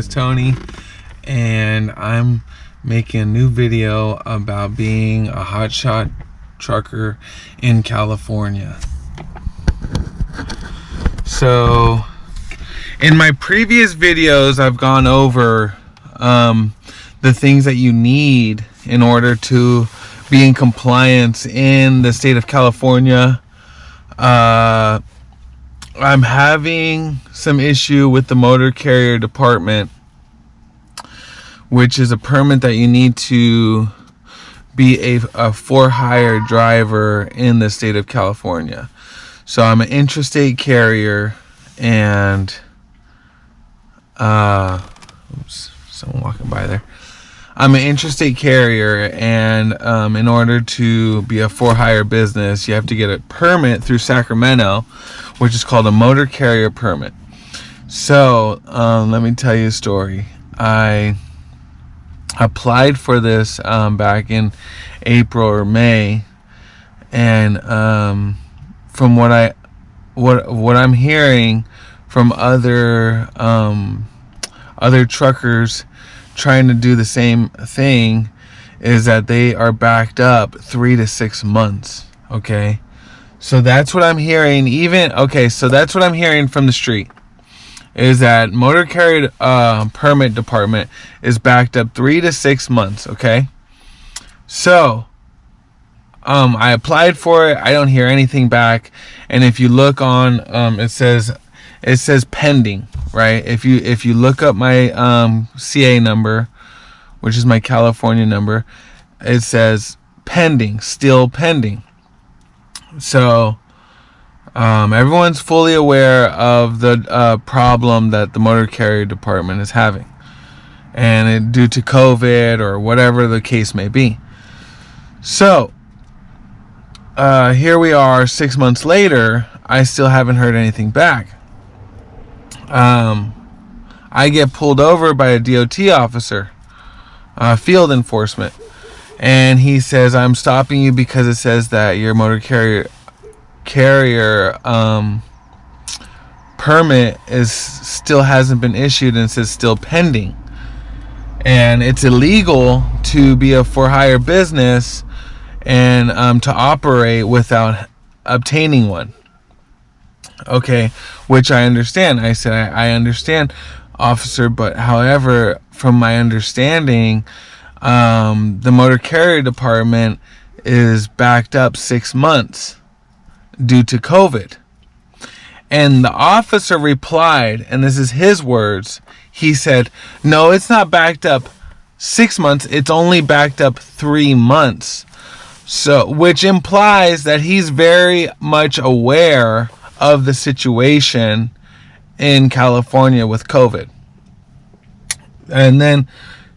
is Tony, and I'm making a new video about being a hotshot trucker in California. So, in my previous videos, I've gone over the things that you need in order to be in compliance in the state of California. I'm having some issue with the motor carrier department, which is a permit that you need to be a for-hire driver in the state of California. So I'm an intrastate carrier, and oops, someone walking by there. I'm an intrastate carrier, and in order to be a for-hire business, you have to get a permit through Sacramento, which is called a motor carrier permit. So let me tell you a story. I applied for this back in April or May, and from what I'm hearing from other truckers trying to do the same thing is that they are backed up 3 to 6 months. Okay, so that's what I'm hearing. So that's what I'm hearing from the street, is that motor carrier permit department is backed up 3 to 6 months. Okay, so I applied for it. I don't hear anything back, and if you look on, it says pending. Right? If you look up my CA number, which is my California number, it says pending, still pending. So everyone's fully aware of the problem that the motor carrier department is having, and due to COVID or whatever the case may be. So here we are 6 months later. I still haven't heard anything back. I get pulled over by a DOT officer, field enforcement, and he says, I'm stopping you because it says that your motor carrier permit still hasn't been issued, and it says still pending, and it's illegal to be a for-hire business and to operate without obtaining one. Okay, which I understand. I said, I understand, officer, but however, from my understanding, the motor carrier department is backed up 6 months due to COVID. And the officer replied, and this is his words, he said, no, it's not backed up 6 months, it's only backed up 3 months. So, which implies that he's very much aware of the situation in California with COVID. And then,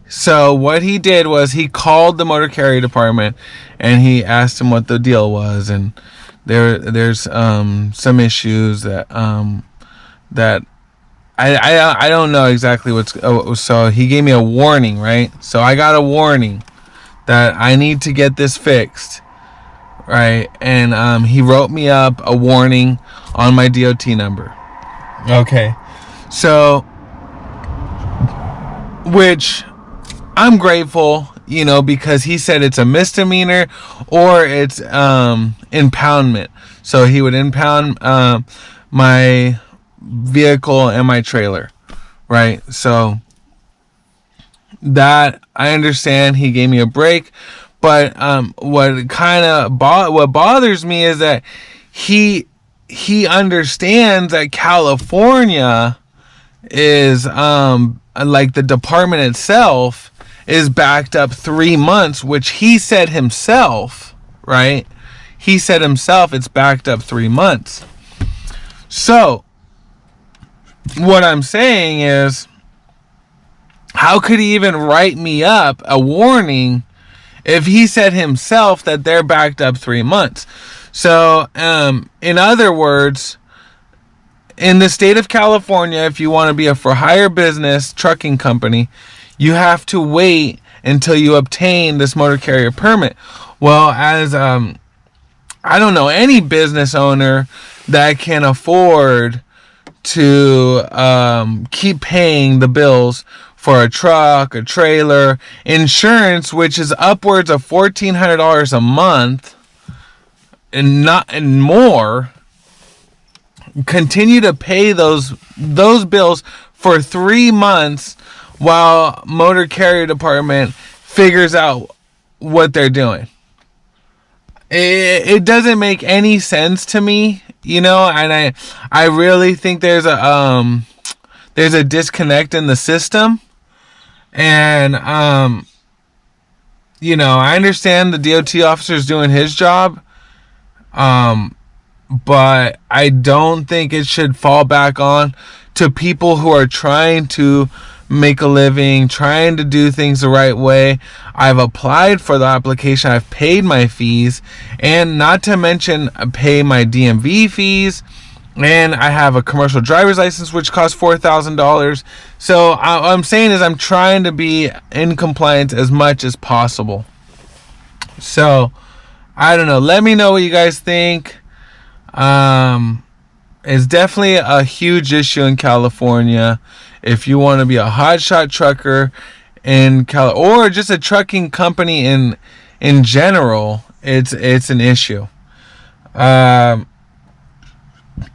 so what he did was he called the motor carrier department and he asked him what the deal was, and there's some issues that I don't know exactly what's. So he gave me a warning, right? So I got a warning that I need to get this fixed, right? And he wrote me up a warning on my DOT number. Okay, so, which I'm grateful, because he said it's a misdemeanor or it's impoundment. So he would impound my vehicle and my trailer, right? So that I understand. He gave me a break, but what bothers me is that he understands that California is like the department itself is backed up 3 months, which he said himself, right? He said himself it's backed up 3 months. So what I'm saying is, how could he even write me up a warning if he said himself that they're backed up 3 months? So, in other words, in the state of California, if you want to be a for-hire business trucking company, you have to wait until you obtain this motor carrier permit. Well, as I don't know any business owner that can afford to keep paying the bills for a truck, a trailer, insurance, which is upwards of $1,400 a month, and more. Continue to pay those bills for 3 months while motor carrier department figures out what they're doing. It doesn't make any sense to me, and I really think there's a disconnect in the system. And I understand the DOT officer is doing his job, but I don't think it should fall back on to people who are trying to make a living, trying to do things the right way. I've applied for the application, I've paid my fees, and not to mention pay my DMV fees, and I have a commercial driver's license which costs $4,000. So what I'm saying is I'm trying to be in compliance as much as possible. So I don't know, let me know what you guys think. It's definitely a huge issue in California. If you want to be a hotshot trucker in or just a trucking company in general, it's an issue.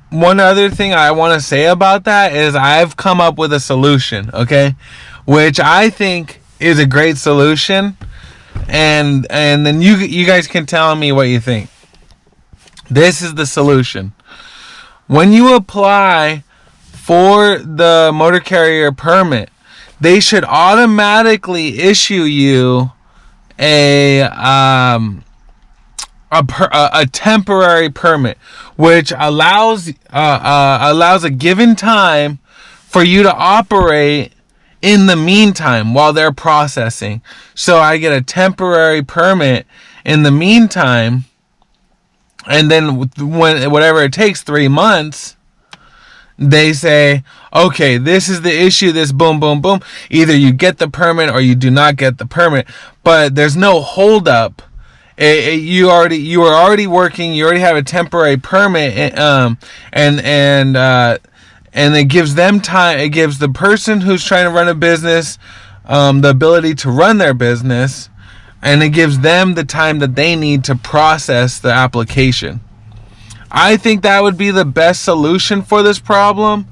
One other thing I want to say about that is I've come up with a solution, okay, which I think is a great solution, and then you guys can tell me what you think. This is the solution. When you apply for the motor carrier permit, they should automatically issue you a temporary permit, which allows a given time for you to operate in the meantime while they're processing. So I get a temporary permit in the meantime, and then when whatever it takes, 3 months, they say, okay, this is the issue, this boom, boom, boom. Either you get the permit or you do not get the permit. But there's no hold up. You are already working. You already have a temporary permit, and it gives them time. It gives the person who's trying to run a business the ability to run their business, and it gives them the time that they need to process the application. I think that would be the best solution for this problem.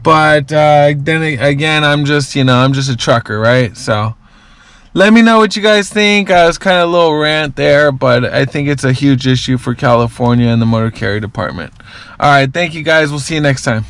But then again, I'm just a trucker, right? So let me know what you guys think. It's kind of a little rant there, but I think it's a huge issue for California and the motor carrier department. All right, thank you guys. We'll see you next time.